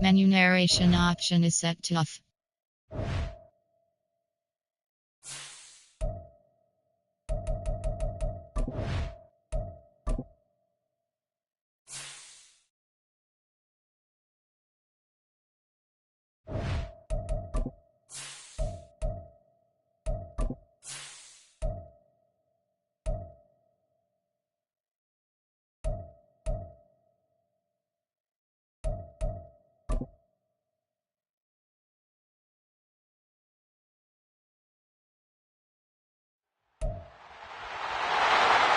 Menu narration option is set to off.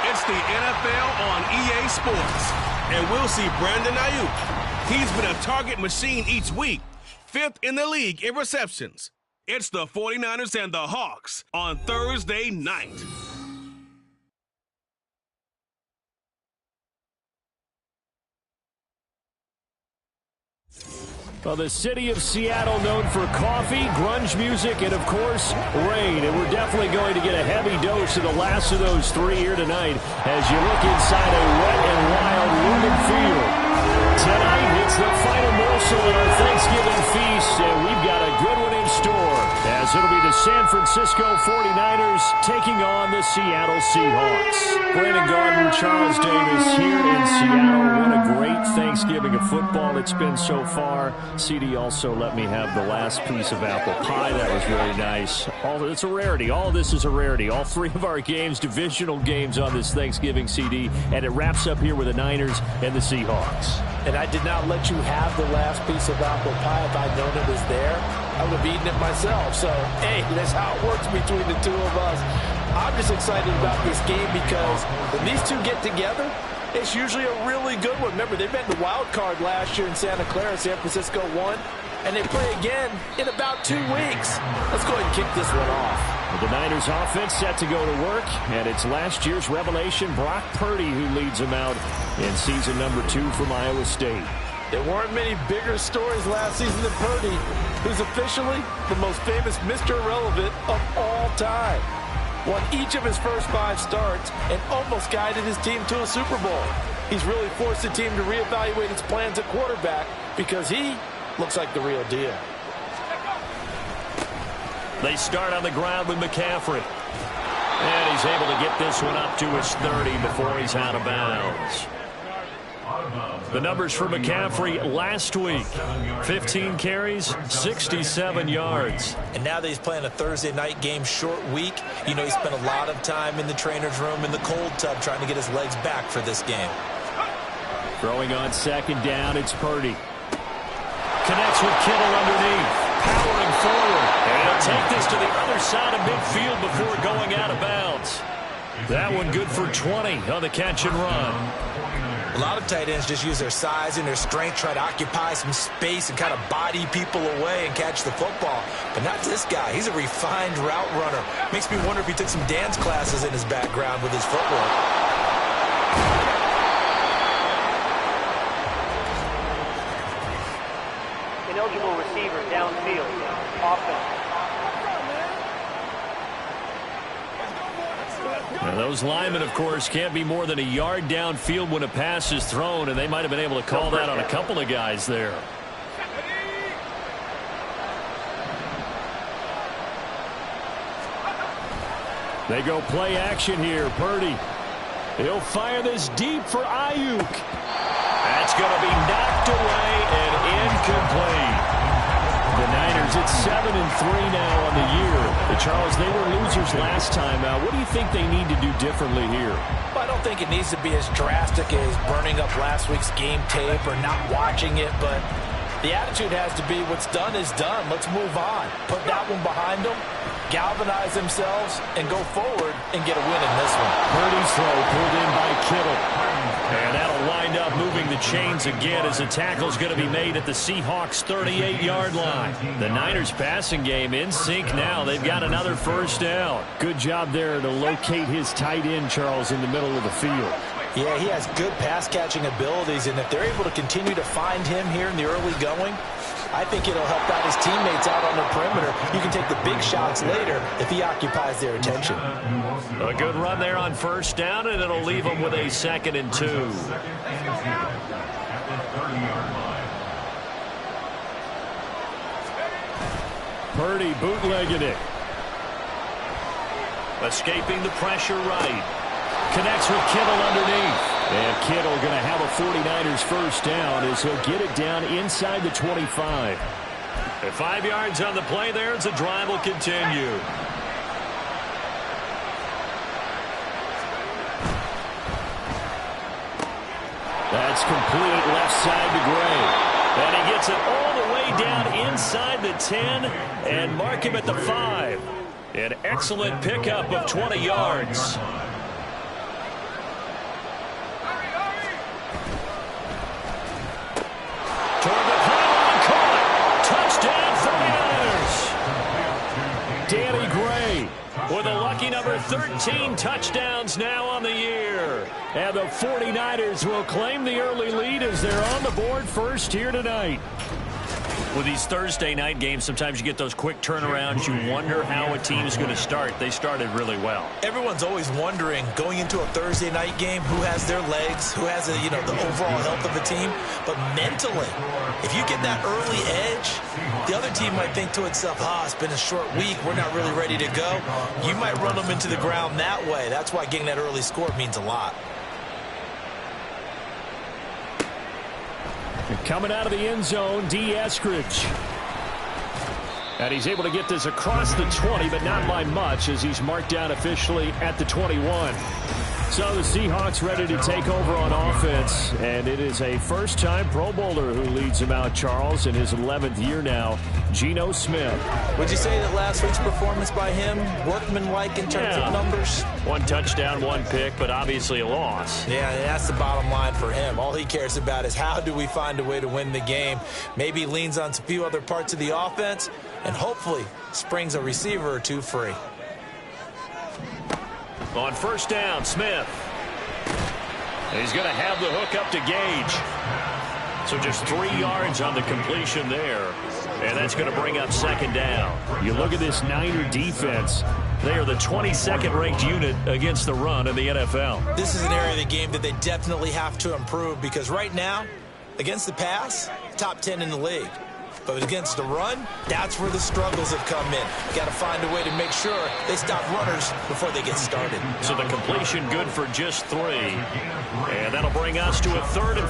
It's the NFL on EA Sports, and we'll see Brandon Ayuk. He's been a target machine each week, 5th in the league in receptions. It's the 49ers and the Hawks on Thursday night. Well, the city of Seattle known for coffee, grunge music, and, of course, rain. And we're definitely going to get a heavy dose of the last of those three here tonight as you look inside a wet and wild Lumen Field. Tonight, it's the final morsel in our Thanksgiving feast, and we've got a good one in store, as it'll be the San Francisco 49ers taking on the Seattle Seahawks. Brandon Garden, Charles Davis here in Seattle. What a great Thanksgiving of football it's been so far. CD also let me have the last piece of apple pie. That was really nice. It's a rarity. All of this is a rarity. All three of our games, divisional games on this Thanksgiving CD, and it wraps up here with the Niners and the Seahawks. And I did not let you have the last piece of apple pie. If I'd known it was there, I would have eaten it myself. So, hey, that's how it works between the two of us. I'm just excited about this game because when these two get together, it's usually a really good one. Remember, they've been the wild card last year in Santa Clara. San Francisco won, and they play again in about 2 weeks. Let's go ahead and kick this one off. The Niners offense set to go to work, and it's last year's revelation, Brock Purdy, who leads them out in season number 2 from Iowa State. There weren't many bigger stories last season than Purdy, who's officially the most famous Mr. Irrelevant of all time. Won each of his first 5 starts and almost guided his team to a Super Bowl. He's really forced the team to reevaluate its plans at quarterback because he looks like the real deal. They start on the ground with McCaffrey. And he's able to get this one up to his 30 before he's out of bounds. The numbers for McCaffrey last week: 15 carries, 67 yards. And now that he's playing a Thursday night game, short week, you know he spent a lot of time in the trainer's room in the cold tub trying to get his legs back for this game. Throwing on second down, it's Purdy. Connects with Kittle underneath. Powering forward. And he'll take this to the other side of midfield before going out of bounds. That one good for 20 on the catch and run. A lot of tight ends just use their size and their strength, try to occupy some space and kind of body people away and catch the football. But not this guy. He's a refined route runner. Makes me wonder if he took some dance classes in his background with his footwork. Ineligible receiver downfield. Offense. Now those linemen, of course, can't be more than a yard downfield when a pass is thrown, and they might have been able to call that on a couple of guys there. They go play action here. Purdy. He'll fire this deep for Ayuk. That's going to be knocked away and incomplete. The Niners at 7-3 now on the year. Charles, they were losers last time out. What do you think they need to do differently here? Well, I don't think it needs to be as drastic as burning up last week's game tape or not watching it, but the attitude has to be what's done is done. Let's move on. Put that one behind them, galvanize themselves, and go forward and get a win in this one. Purdy's throw pulled in by Kittle. And that'll wind up moving the chains again as the tackle's going to be made at the Seahawks' 38-yard line. The Niners passing game in sync now. They've got another first down. Good job there to locate his tight end, Charles, in the middle of the field. Yeah, he has good pass-catching abilities, and if they're able to continue to find him here in the early going, I think it'll help out his teammates out on the perimeter. You can take the big shots later if he occupies their attention. A good run there on first down, and it'll leave them with a 2nd and 2. Purdy bootlegging it. Escaping the pressure right. Connects with Kittle underneath. And Kittle going to have a 49ers first down as he'll get it down inside the 25. At 5 yards on the play there as the drive will continue. That's complete left side to Gray. And he gets it all the way down inside the 10 and mark him at the 5. An excellent pickup of 20 yards. Toward the pylon, caught. Touchdown 49ers. Danny Gray with a lucky number 13 touchdowns now on the year. and the 49ers will claim the early lead as they're on the board first here tonight. With these Thursday night games, sometimes you get those quick turnarounds. You wonder how a team is going to start. They started really well. Everyone's always wondering, going into a Thursday night game, who has their legs, who has the overall health of the team. But mentally, if you get that early edge, the other team might think to itself, it's been a short week, we're not really ready to go. You might run them into the ground that way. That's why getting that early score means a lot. Coming out of the end zone, D. Eskridge. And he's able to get this across the 20, but not by much as he's marked down officially at the 21. So the Seahawks ready to take over on offense, and it is a first-time Pro Bowler who leads them out, Charles, in his 11th year now, Geno Smith. Would you say that last week's performance by him, workmanlike in terms of numbers? One touchdown, one pick, but obviously a loss. Yeah, that's the bottom line for him. All he cares about is how do we find a way to win the game. Maybe leans on a few other parts of the offense, and hopefully springs a receiver or two free. On first down, Smith. He's going to have the hook up to Gage. So just 3 yards on the completion there. And that's going to bring up second down. You look at this Niner defense. They are the 22nd ranked unit against the run in the NFL. This is an area of the game that they definitely have to improve because right now, against the pass, top 10 in the league. But against the run, that's where the struggles have come in. Got to find a way to make sure they stop runners before they get started. So the completion good for just 3. And that'll bring us to a 3rd and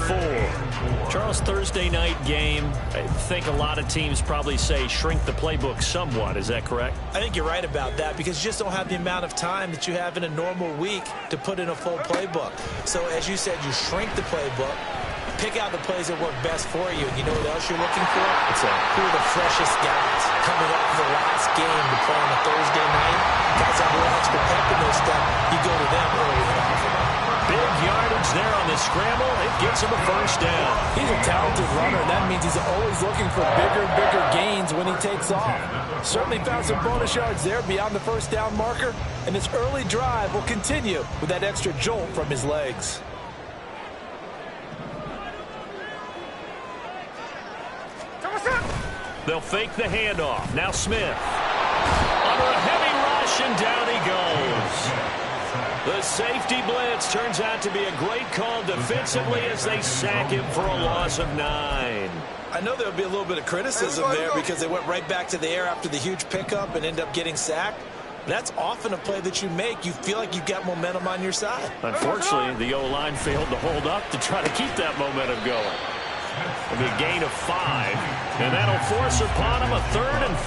4. Charles, Thursday night game, I think a lot of teams probably say shrink the playbook somewhat. Is that correct? I think you're right about that because you just don't have the amount of time that you have in a normal week to put in a full playbook. So as you said, you shrink the playbook. Pick out the plays that work best for you. And you know what else you're looking for? Who are the freshest guys coming off the last game to play on a Thursday night? Guys have a little extra pep in their step. You go to them early and often. Big yardage there on the scramble. It gets him a first down. He's a talented runner, and that means he's always looking for bigger and bigger gains when he takes off. Certainly found some bonus yards there beyond the first down marker, and this early drive will continue with that extra jolt from his legs. They'll fake the handoff. Now Smith. Under a heavy rush, and down he goes. The safety blitz turns out to be a great call defensively as they sack him for a loss of 9. I know there'll be a little bit of criticism there because they went right back to the air after the huge pickup and end up getting sacked. That's often a play that you make. You feel like you've got momentum on your side. Unfortunately, the O-line failed to hold up to try to keep that momentum going. It'll be a gain of 5, and that'll force upon him a 3rd and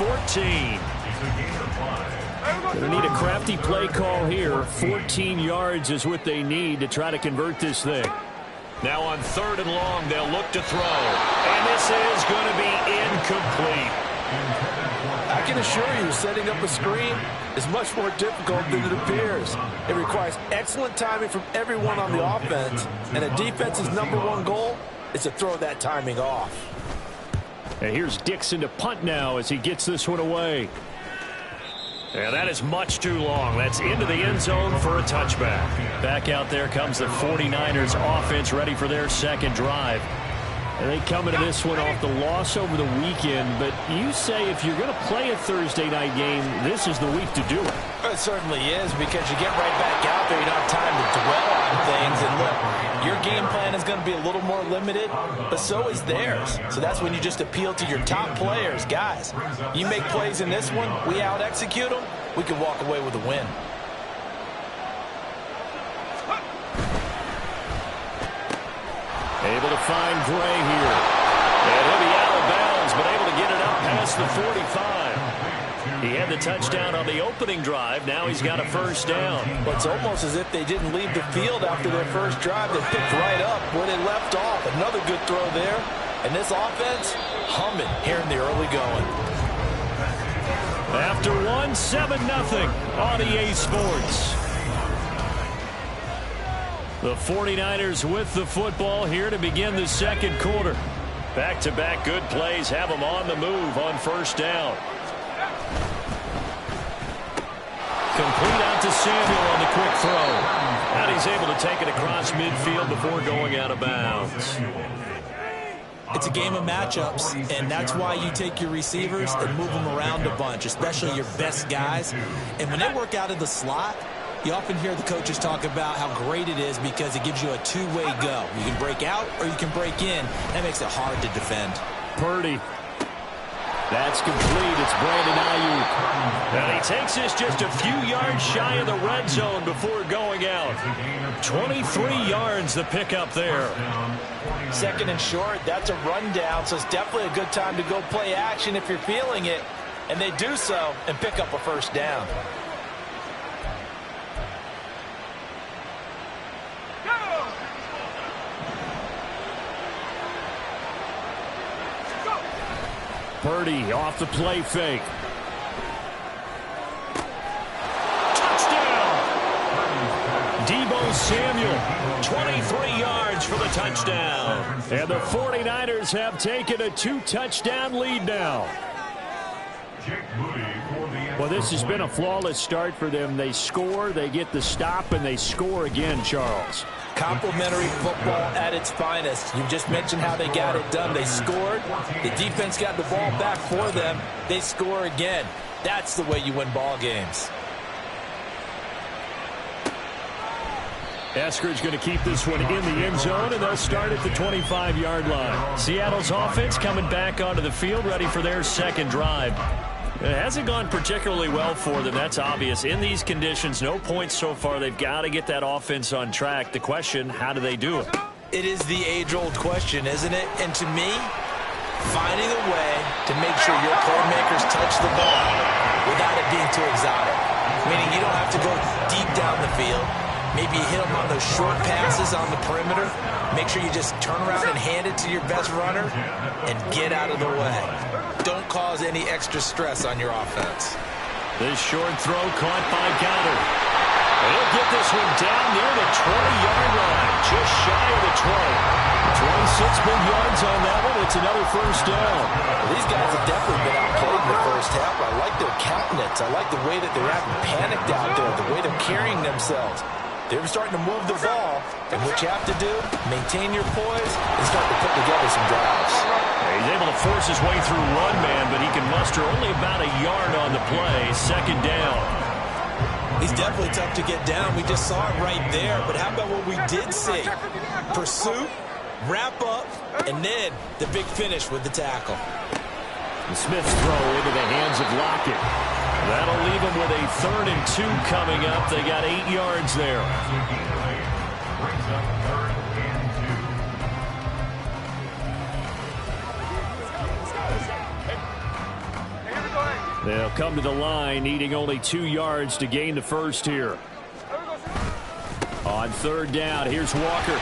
14. They need a crafty play call here. 14 yards is what they need to try to convert this thing. Now on 3rd and long, they'll look to throw. And this is going to be incomplete. I can assure you, setting up a screen is much more difficult than it appears. It requires excellent timing from everyone on the offense, and a defense's #1 goal is to throw that timing off. And here's Dixon to punt now as he gets this one away. And that is much too long. That's into the end zone for a touchback. Back out there comes the 49ers offense ready for their second drive. They come into this one off the loss over the weekend, but you say if you're going to play a Thursday night game, this is the week to do it. It certainly is, because you get right back out there. You don't have time to dwell on things. And look, your game plan is going to be a little more limited, but so is theirs. So that's when you just appeal to your top players. Guys, you make plays in this one, we out-execute them, we can walk away with a win. Able to find Gray here. And he'll be out of bounds, but able to get it up past the 45. He had the touchdown on the opening drive. Now he's got a first down. But it's almost as if they didn't leave the field after their first drive. They picked right up where they left off. Another good throw there. And this offense, humming here in the early going. After 7-0 on EA Sports. The 49ers with the football here to begin the second quarter. Back-to-back good plays have them on the move on first down. Complete out to Samuel on the quick throw. And he's able to take it across midfield before going out of bounds. It's a game of matchups, and that's why you take your receivers and move them around a bunch, especially your best guys. And when they work out of the slot, you often hear the coaches talk about how great it is because it gives you a two-way go. You can break out or you can break in. That makes it hard to defend. Purdy. That's complete. It's Brandon Ayuk. And he takes this just a few yards shy of the red zone before going out. 23 yards the pickup there. Second and short, that's a rundown, so it's definitely a good time to go play action if you're feeling it. And they do so and pick up a first down. Purdy off the play fake. Touchdown! Deebo Samuel, 23 yards for the touchdown. And the 49ers have taken a 2-touchdown lead now. Well, this has been a flawless start for them. They score, they get the stop, and they score again, Charles. Complimentary football at its finest. You just mentioned how they got it done. They scored. The defense got the ball back for them. They score again. That's the way you win ball games. Eskridge going to keep this one in the end zone, and they'll start at the 25-yard line. Seattle's offense coming back onto the field, ready for their second drive. It hasn't gone particularly well for them. That's obvious. In these conditions, no points so far. They've got to get that offense on track. The question, how do they do it? It is the age-old question, isn't it? And to me, finding a way to make sure your playmakers touch the ball without it being too exotic. Meaning you don't have to go deep down the field. Maybe you hit them on those short passes on the perimeter. Make sure you just turn around and hand it to your best runner and get out of the way. Don't cause any extra stress on your offense. This short throw caught by Goddard. He'll get this one down near the 20-yard line, just shy of the 20. 26 big yards on that one. It's another first down. Well, these guys have definitely been outplayed in the first half. I like their countenance. I like the way that they're acting panicked out there, the way they're carrying themselves. They're starting to move the ball, and what you have to do, maintain your poise and start to put together some drives. He's able to force his way through run man, but he can muster only about a yard on the play. Second down. He's definitely tough to get down. We just saw it right there, but how about what we did see? Pursuit, wrap up, and then the big finish with the tackle. The Smith's throw into the hands of Lockett. That'll leave them with a 3rd and 2 coming up. They got 8 yards there. They'll come to the line, needing only 2 yards to gain the first here. On 3rd down, here's Walker.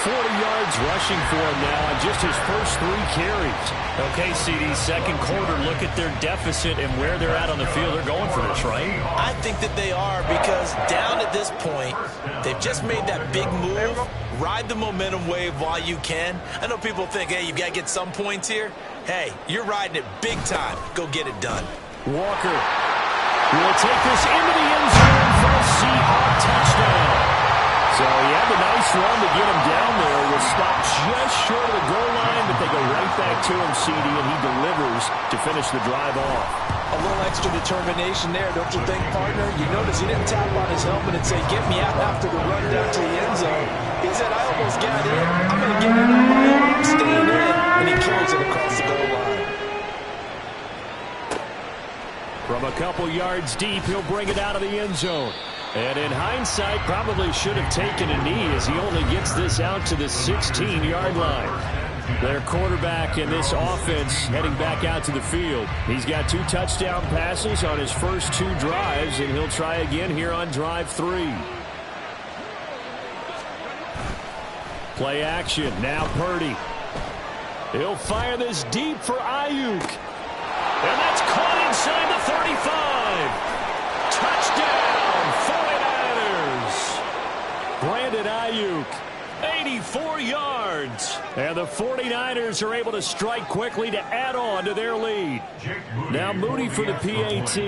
40 yards rushing for him now on just his first 3 carries. Okay, CD, second quarter, look at their deficit and where they're at on the field. They're going for this, right? I think that they are, because down at this point, they've just made that big move. Ride the momentum wave while you can. I know people think, hey, you've got to get some points here. Hey, you're riding it big time. Go get it done. Walker will take this into the end zone for a Seahawk touchdown. So he had a nice run to get him down there. Was stopped just short of the goal line, but they go right back to him, CD, and he delivers to finish the drive off. A little extra determination there, don't you think, partner? You notice he didn't tap on his helmet and say, get me out after the run down to the end zone. He said, I almost got in. I'm going to get in on my own. I'm staying in. And he carries it across the goal line. From a couple yards deep, he'll bring it out of the end zone. And in hindsight, probably should have taken a knee as he only gets this out to the 16-yard line. Their quarterback in this offense heading back out to the field. He's got 2 touchdown passes on his first 2 drives, and he'll try again here on drive 3. Play action. Now Purdy. He'll fire this deep for Ayuk. And that's caught inside the 35. Touchdown, 49ers. Brandon Ayuk, 84 yards. And the 49ers are able to strike quickly to add on to their lead. Now Moody for the PAT.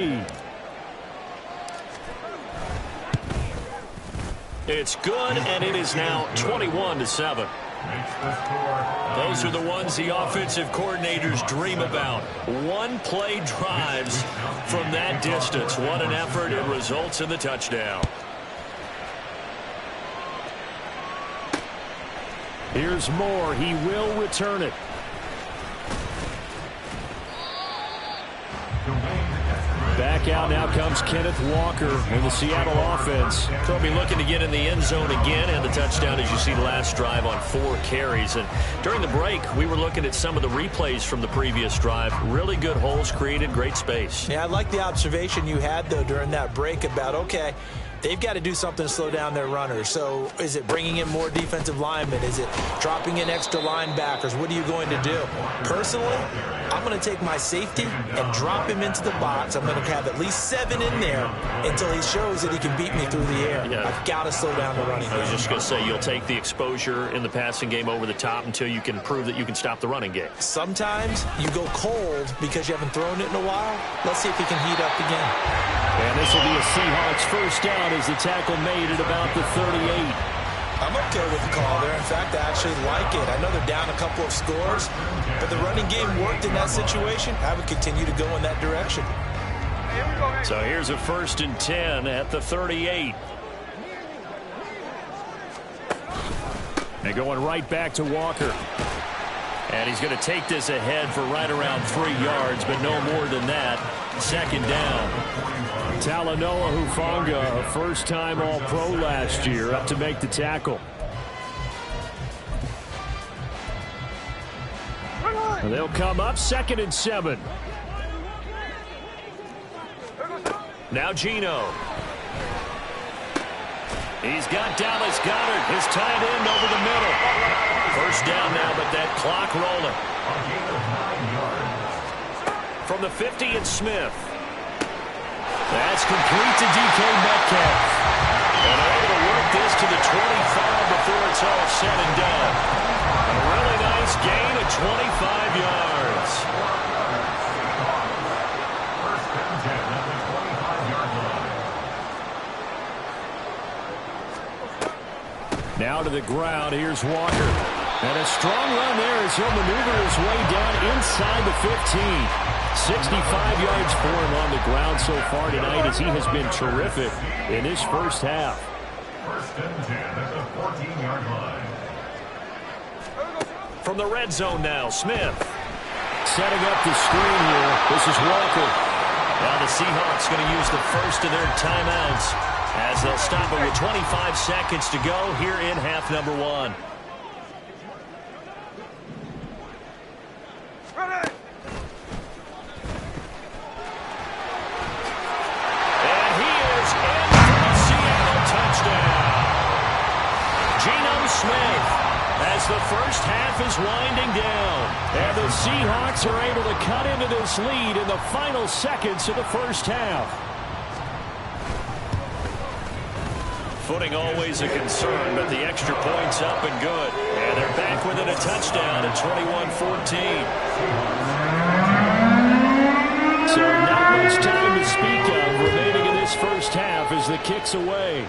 It's good, and it is now 21-7. Those are the ones the offensive coordinators dream about. One-play drives from that distance. What an effort. It results in the touchdown. Here's Moore. He will return it. Back out now comes Kenneth Walker in the Seattle offense. They'll be looking to get in the end zone again, and the touchdown, as you see, last drive on 4 carries. And during the break, we were looking at some of the replays from the previous drive. Really good holes created, great space. Yeah, I like the observation you had, though, during that break about, okay, they've got to do something to slow down their runners. So is it bringing in more defensive linemen? Is it dropping in extra linebackers? What are you going to do? Personally, I'm going to take my safety and drop him into the box. I'm going to have at least 7 in there until he shows that he can beat me through the air. Yeah. I've got to slow down the running game. I was just going to say, you'll take the exposure in the passing game over the top until you can prove that you can stop the running game. Sometimes you go cold because you haven't thrown it in a while. Let's see if he can heat up again. And this will be a Seahawks first down as the tackle made at about the 38. I'm okay with the call there. In fact, I actually like it. I know they're down a couple of scores, but the running game worked in that situation. I would continue to go in that direction. So here's a 1st and 10 at the 38. And going right back to Walker. And he's going to take this ahead for right around 3 yards, but no more than that. 2nd down. Talanoa Hufanga, a first-time All-Pro last year, up to make the tackle. And they'll come up 2nd and 7. Now Geno. He's got Dallas Goedert, his tight end, over the middle. First down now, but that clock rolling. From the 50, it's Smith. That's complete to DK Metcalf. And they're able to work this to the 25 before it's all said and done. A really nice gain of 25 yards. Now to the ground. Here's Walker. And a strong run there as he'll maneuver his way down inside the 15. 65 yards for him on the ground so far tonight as he has been terrific in his first half. 1st and 10 at the 14-yard line. From the red zone now, Smith. Setting up the screen here. This is Walker. Now the Seahawks going to use the first of their timeouts as they'll stop it with 25 seconds to go here in half number 1. The first half is winding down. And the Seahawks are able to cut into this lead in the final seconds of the first half. Footing always a concern, but the extra point's up and good. And they're back within a touchdown at 21-14. So not much time to speak of remaining in this first half as the kick's away.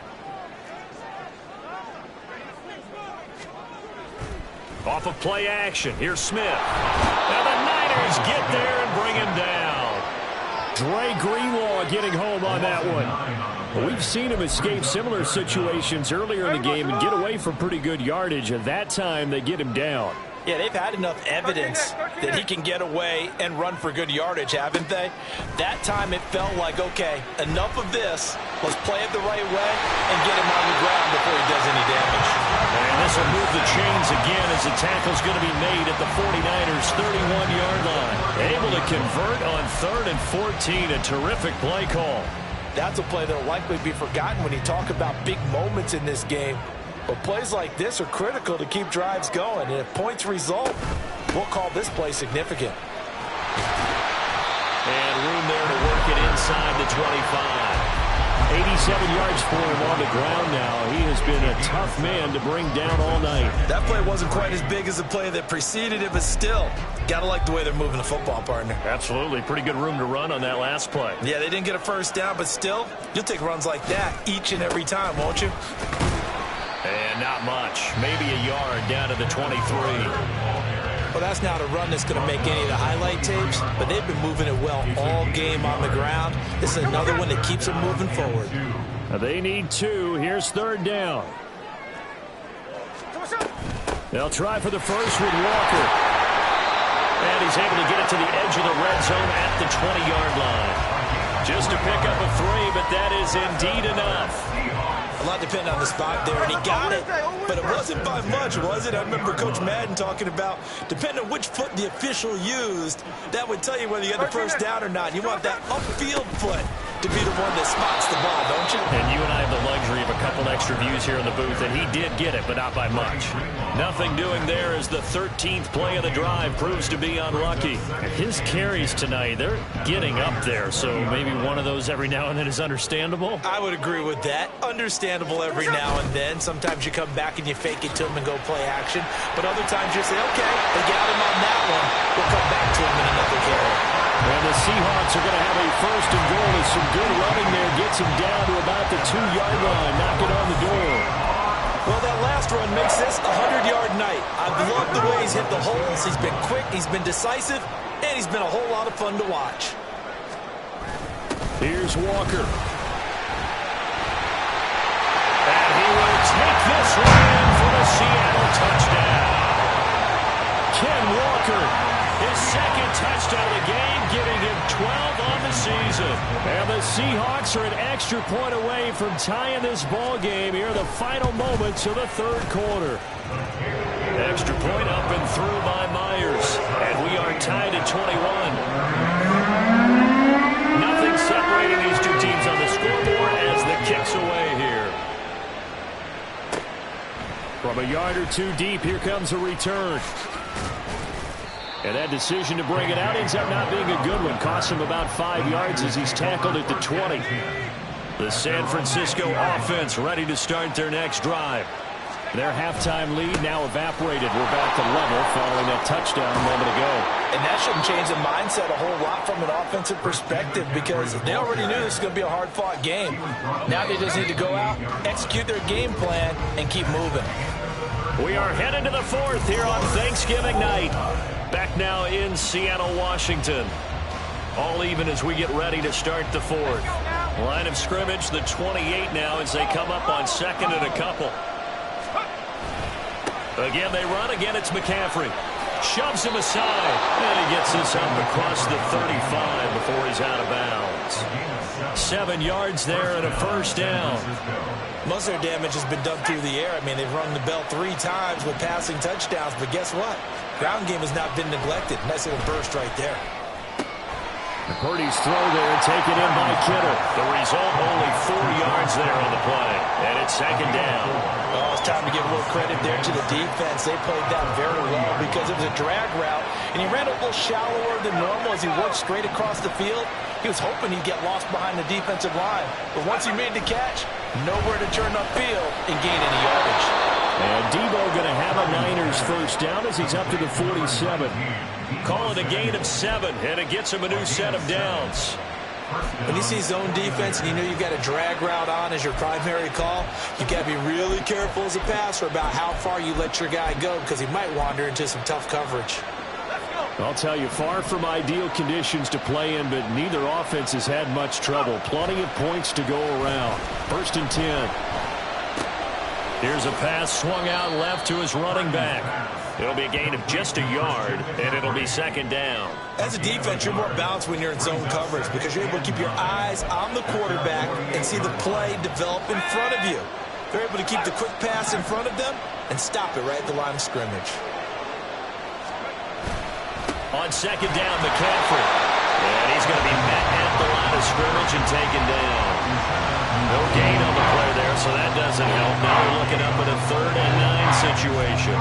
Off of play action, here's Smith. And the Niners get there and bring him down. Dre Greenlaw getting home on that one. We've seen him escape similar situations earlier in the game and get away from pretty good yardage, and that time they get him down. Yeah, they've had enough evidence that he can get away and run for good yardage, haven't they? That time it felt like, okay, enough of this. Let's play it the right way and get him on the ground before he does any damage. And this will move the chains again as the tackle's going to be made at the 49ers' 31-yard line. Able to convert on 3rd and 14, a terrific play call. That's a play that will likely be forgotten when you talk about big moments in this game. But plays like this are critical to keep drives going. And if points result, we'll call this play significant. And room there to work it inside the 25. 87 yards for him on the ground now. He has been a tough man to bring down all night. That play wasn't quite as big as the play that preceded it, but still, got to like the way they're moving the football, partner. Absolutely. Pretty good room to run on that last play. Yeah, they didn't get a first down, but still, you'll take runs like that each and every time, won't you? And not much. Maybe a yard down to the 23. Well, that's not a run that's going to make any of the highlight tapes, but they've been moving it well all game on the ground. This is another one that keeps them moving forward. They need 2. Here's 3rd down. They'll try for the first with Walker. And he's able to get it to the edge of the red zone at the 20-yard line. Just to pick up a 3, but that is indeed enough. A lot depended on the spot there, and he got it, but it wasn't by much, was it? I remember Coach Madden talking about, depending on which foot the official used, that would tell you whether you had the first down or not. You want that upfield foot to be the one that spots the ball, don't you? And you and I have the luxury of a couple extra views here in the booth, and he did get it, but not by much. Nothing doing there as the 13th play of the drive proves to be unlucky. His carries tonight, they're getting up there, so maybe one of those every now and then is understandable. I would agree with that. Understandable every now and then. Sometimes you come back and you fake it to him and go play action, but other times you say, okay, they got him on that one. We'll come back to him in another carry. And the Seahawks are going to have a 1st and goal as some good running there gets him down to about the 2-yard line, knocking on the door. Well, that last run makes this a 100-yard night. I've loved the way he's hit the holes. He's been quick, he's been decisive, and he's been a whole lot of fun to watch. Here's Walker. And he will take this one in for the Seattle touchdown. Ken Walker, his 2nd touchdown of the game, giving him 12 on the season. And the Seahawks are an extra point away from tying this ball game here in the final moments of the 3rd quarter. Extra point up and through by Myers. And we are tied at 21. Nothing separating these two teams on the scoreboard as the kick's away here. From a yard or 2 deep, here comes a return. And that decision to bring it out ends up not being a good one. Costs him about 5 yards as he's tackled at the 20. The San Francisco offense ready to start their next drive. Their halftime lead now evaporated. We're back to level following that touchdown a moment ago. And that shouldn't change the mindset a whole lot from an offensive perspective because they already knew this was going to be a hard-fought game. Now they just need to go out, execute their game plan, and keep moving. We are headed to the 4th here on Thanksgiving night. Back now in Seattle, Washington. All even as we get ready to start the 4th. Line of scrimmage, the 28 now as they come up on 2nd and a couple. Again, they run. Again, it's McCaffrey. Shoves him aside. And he gets this up across the 35 before he's out of bounds. 7 yards there and a 1st down. Most of their damage has been done through the air. I mean, they've rung the bell 3 times with passing touchdowns, but guess what? Ground game has not been neglected. Nice little burst right there. Purdy's throw there, taken in by Kittle. The result, only 4 yards there on the play. And it's 2nd down. Oh, it's time to give a little credit there to the defense. They played that very well because it was a drag route, and he ran a little shallower than normal as he worked straight across the field. He was hoping he'd get lost behind the defensive line. But once he made the catch, nowhere to turn upfield and gain any yardage. And Debo going to have a Niners 1st down as he's up to the 47. Call it a gain of 7, and it gets him a new set of downs. When you see zone defense and you know you've got a drag route on as your primary call, you've got to be really careful as a passer about how far you let your guy go because he might wander into some tough coverage. I'll tell you, far from ideal conditions to play in, but neither offense has had much trouble. Plenty of points to go around. 1st and 10. Here's a pass swung out left to his running back. It'll be a gain of just a yard, and it'll be 2nd down. As a defense, you're more balanced when you're in zone coverage because you're able to keep your eyes on the quarterback and see the play develop in front of you. They're able to keep the quick pass in front of them and stop it right at the line of scrimmage. On 2nd down, McCaffrey. And he's going to be met at the line of scrimmage and taken down. No gain on the play there, so that doesn't help. Now we're looking up at a 3rd and 9 situation.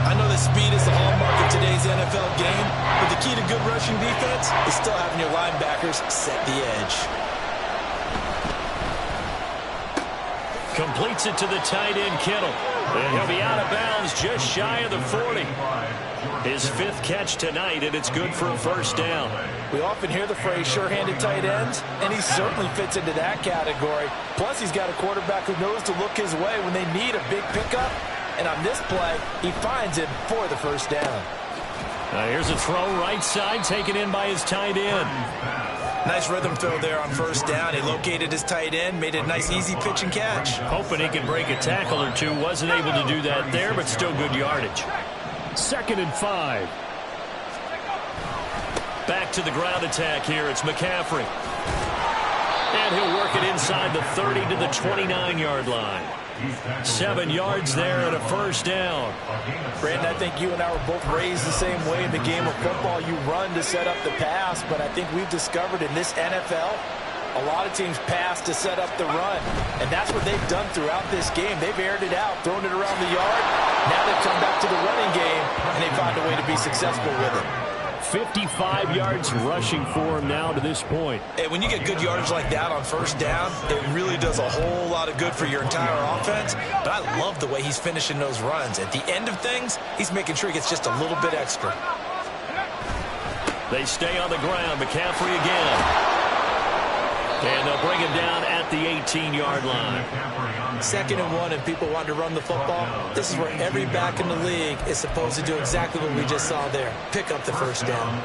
I know that speed is the hallmark of today's NFL game, but the key to good rushing defense is still having your linebackers set the edge. Completes it to the tight end, Kittle. And he'll be out of bounds just shy of the 40. His 5th catch tonight, and it's good for a 1st down. We often hear the phrase sure-handed tight ends, and he certainly fits into that category. Plus, he's got a quarterback who knows to look his way when they need a big pickup. And on this play, he finds him for the 1st down. Here's a throw right side taken in by his tight end. Nice rhythm throw there on 1st down. He located his tight end, made it a nice easy pitch and catch. Hoping he could break a tackle or two. Wasn't able to do that there, but still good yardage. 2nd and 5. Back to the ground attack here. It's McCaffrey. And he'll work it inside the 30 to the 29-yard line. 7 yards there and a 1st down. Brandon, I think you and I were both raised the same way in the game of football. You run to set up the pass, but I think we've discovered in this NFL, a lot of teams pass to set up the run. And that's what they've done throughout this game. They've aired it out, thrown it around the yard. Now they've come back to the running game, and they found a way to be successful with it. 55 yards rushing for him now to this point. And when you get good yardage like that on 1st down, it really does a whole lot of good for your entire offense. But I love the way he's finishing those runs. At the end of things, he's making sure he gets just a little bit extra. They stay on the ground. McCaffrey again. And they'll bring him down at the 18-yard line. 2nd and 1, and people want to run the football. This is where every back in the league is supposed to do exactly what we just saw there. Pick up the 1st down.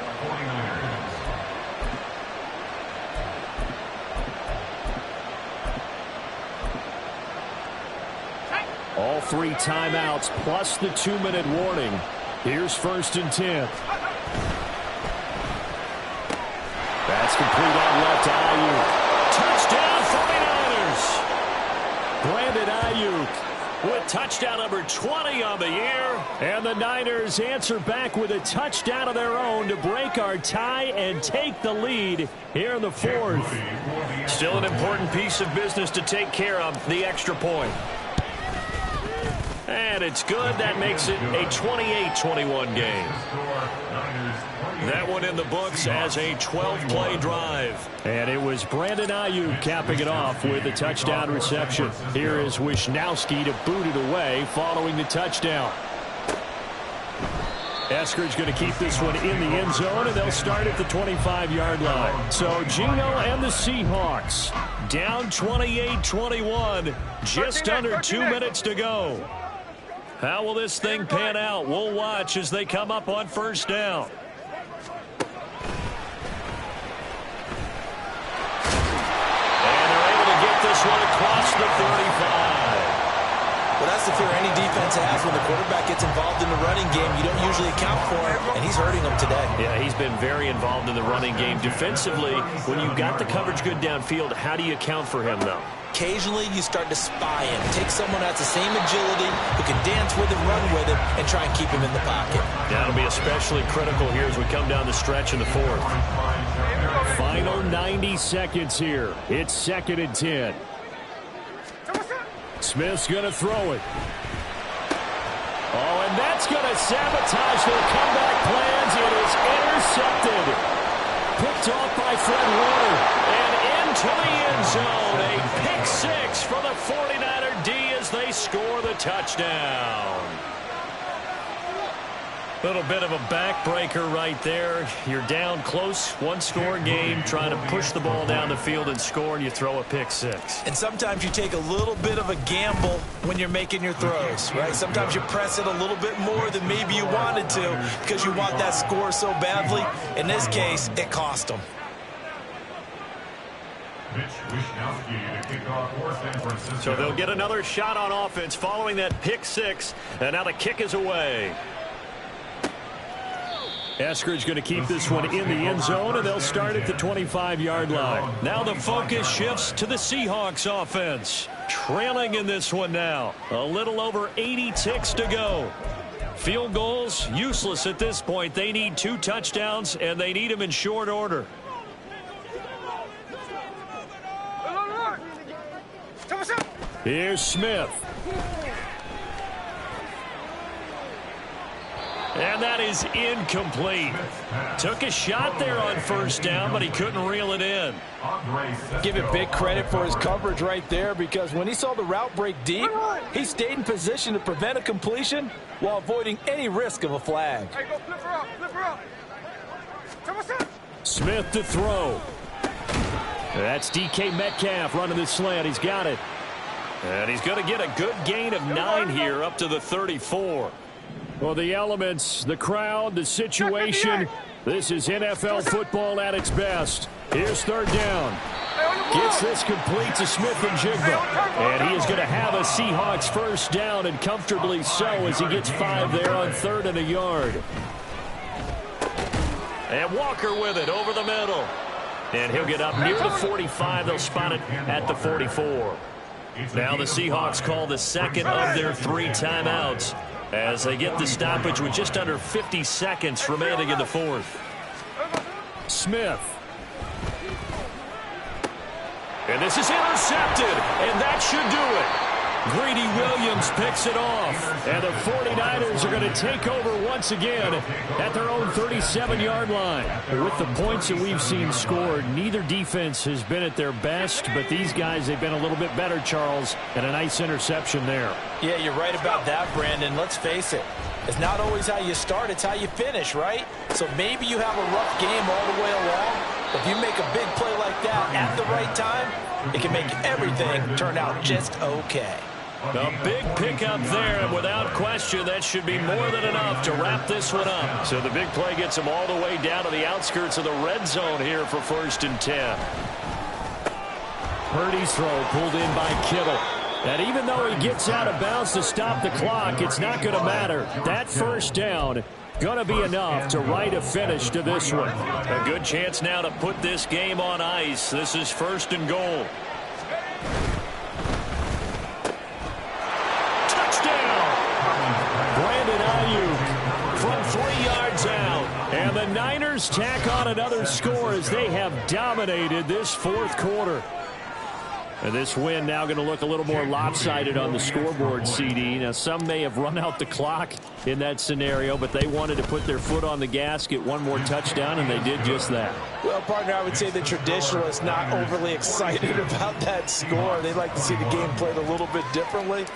All 3 timeouts plus the 2-minute warning. Here's 1st and 10. That's complete out left to Ayuk. Touchdown 49ers. Brandon Ayuk with touchdown number 20 on the year. And the Niners answer back with a touchdown of their own to break our tie and take the lead here in the 4th. Still an important piece of business to take care of, the extra point. And it's good. That makes it a 28-21 game. That one in the books as a 12-play drive. And it was Brandon Ayuk capping it off with a touchdown reception. Here is Wisnowski to boot it away following the touchdown. Esker's going to keep this one in the end zone, and they'll start at the 25-yard line. So Geno and the Seahawks down 28-21, just under 2 minutes to go. How will this thing pan out? We'll watch as they come up on 1st down. And they're able to get this one across the 35. Well, that's the fear any defense has when the quarterback gets involved in the running game. You don't usually account for him, and he's hurting them today. Yeah, he's been very involved in the running game. Defensively, when you've got the coverage good downfield, how do you account for him, though? Occasionally, you start to spy him. Take someone that's the same agility, who can dance with him, run with him, and try and keep him in the pocket. That'll be especially critical here as we come down the stretch in the 4th. Final 90 seconds here. It's 2nd and 10. Smith's going to throw it. Oh, and that's going to sabotage their comeback plans. It is intercepted. Picked off by Fred Warner. And into the end zone. A pick 6 for the 49er D as they score the touchdown. Little bit of a backbreaker right there. You're down close, one-score game, trying to push the ball down the field and score, and you throw a pick six. And sometimes you take a little bit of a gamble when you're making your throws, right? Sometimes you press it a little bit more than maybe you wanted to because you want that score so badly. In this case, it cost them. So they'll get another shot on offense following that pick six, and now the kick is away. Eskridge going to keep this one in the end zone, and they'll start at the 25-yard line. Now the focus shifts to the Seahawks offense. Trailing in this one now. A little over 80 ticks to go. Field goals, useless at this point. They need 2 touchdowns, and they need them in short order. Here's Smith. And that is incomplete. Took a shot there on first down, but he couldn't reel it in. Give it big credit for his coverage right there, because when he saw the route break deep, he stayed in position to prevent a completion while avoiding any risk of a flag. Smith to throw. That's DK Metcalf running the slant. He's got it. And he's going to get a good gain of 9 here up to the 34. Well, the elements, the crowd, the situation, this is NFL football at its best. Here's third down. Gets this complete to Smith and Jigba. And he is going to have a Seahawks first down, and comfortably so, as he gets 5 there on 3rd and a yard. And Walker with it over the middle. And he'll get up near the 45. They'll spot it at the 44. Now the Seahawks call the second of their 3 timeouts as they get the stoppage with just under 50 seconds remaining in the 4th. Smith. And this is intercepted, and that should do it. Greedy Williams picks it off, and the 49ers are going to take over once again at their own 37-yard line. With the points that we've seen scored, neither defense has been at their best, but these guys, they've been a little bit better, Charles, and a nice interception there. Yeah, you're right about that, Brandon. Let's face it. It's not always how you start, it's how you finish, right? So maybe you have a rough game all the way along. If you make a big play like that at the right time, it can make everything turn out just okay. A big pickup there, and without question, that should be more than enough to wrap this one up. So the big play gets them all the way down to the outskirts of the red zone here for 1st and 10. Purdy's throw pulled in by Kittle. And even though he gets out of bounds to stop the clock, it's not going to matter. That first down going to be enough to write a finish to this one. A good chance now to put this game on ice. This is 1st and goal. From 3 yards out. And the Niners tack on another score as they have dominated this 4th quarter. And this win now going to look a little more lopsided on the scoreboard, CD. Now, some may have run out the clock in that scenario, but they wanted to put their foot on the gas, get one more touchdown, and they did just that. Well, partner, I would say the traditionalists not overly excited about that score. They'd like to see the game played a little bit differently.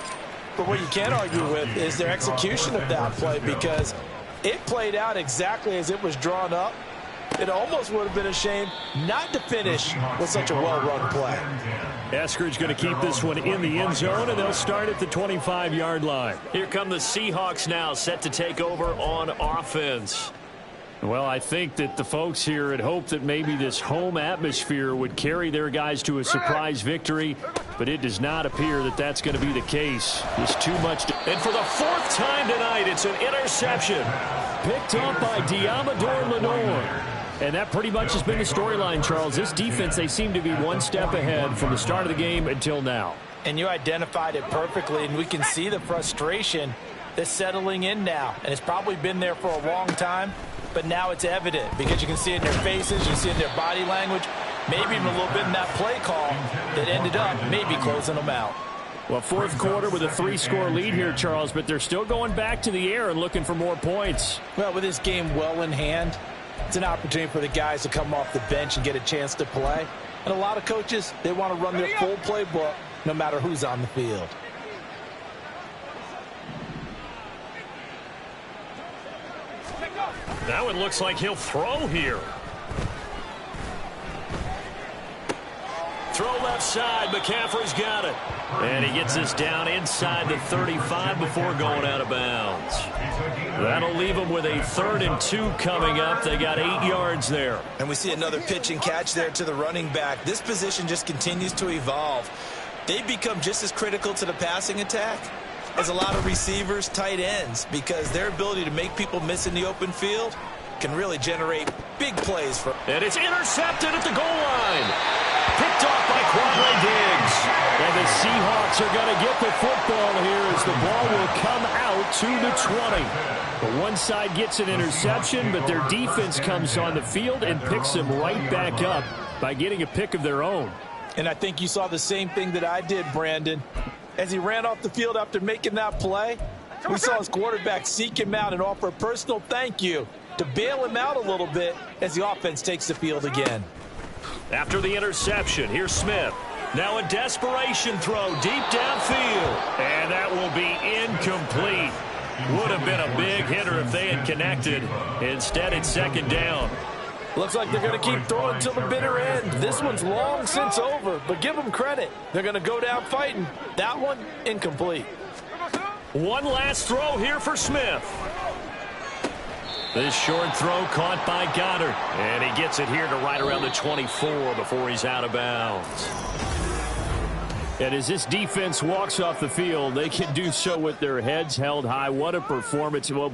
But what you can't argue with is their execution of that play, because it played out exactly as it was drawn up. It almost would have been a shame not to finish with such a well-run play. Eskridge going to keep this one in the end zone, and they'll start at the 25-yard line. Here come the Seahawks now, set to take over on offense. Well, I think that the folks here had hoped that maybe this home atmosphere would carry their guys to a surprise victory, but it does not appear that that's going to be the case. There's too much to... And for the 4th time tonight, it's an interception. Picked up by Diamador Lenore. And that pretty much has been the storyline, Charles. This defense, they seem to be one step ahead from the start of the game until now. And you identified it perfectly, and we can see the frustration that's settling in now. And it's probably been there for a long time, but now it's evident because you can see it in their faces, you can see it in their body language, maybe even a little bit in that play call that ended up maybe closing them out. Well, 4th quarter with a 3-score lead here, Charles, but they're still going back to the air and looking for more points. Well, with this game well in hand, it's an opportunity for the guys to come off the bench and get a chance to play. And a lot of coaches, they want to run their full playbook no matter who's on the field. Now it looks like he'll throw here. Throw left side. McCaffrey's got it. And he gets this down inside the 35 before going out of bounds. That'll leave them with a 3rd and 2 coming up. They got 8 yards there. And we see another pitch and catch there to the running back. This position just continues to evolve. They've become just as critical to the passing attack as a lot of receivers, tight ends, because their ability to make people miss in the open field can really generate big plays for. And it's intercepted at the goal line. Picked off by Quadre Diggs. And the Seahawks are going to get the football here as the ball will come out to the 20. But one side gets an interception, but their defense comes on the field and picks them right back up by getting a pick of their own. And I think you saw the same thing that I did, Brandon. As he ran off the field after making that play, we saw his quarterback seek him out and offer a personal thank you to bail him out a little bit as the offense takes the field again. After the interception, here's Smith. Now a desperation throw deep downfield. And that will be incomplete. Would have been a big hitter if they had connected. Instead, it's 2nd down. Looks like they're going to keep throwing till the bitter end. This one's long since over, but give them credit. They're going to go down fighting. That one, incomplete. One last throw here for Smith. This short throw caught by Goddard. And he gets it here to right around the 24 before he's out of bounds. And as this defense walks off the field, they can do so with their heads held high. What a performance. Well,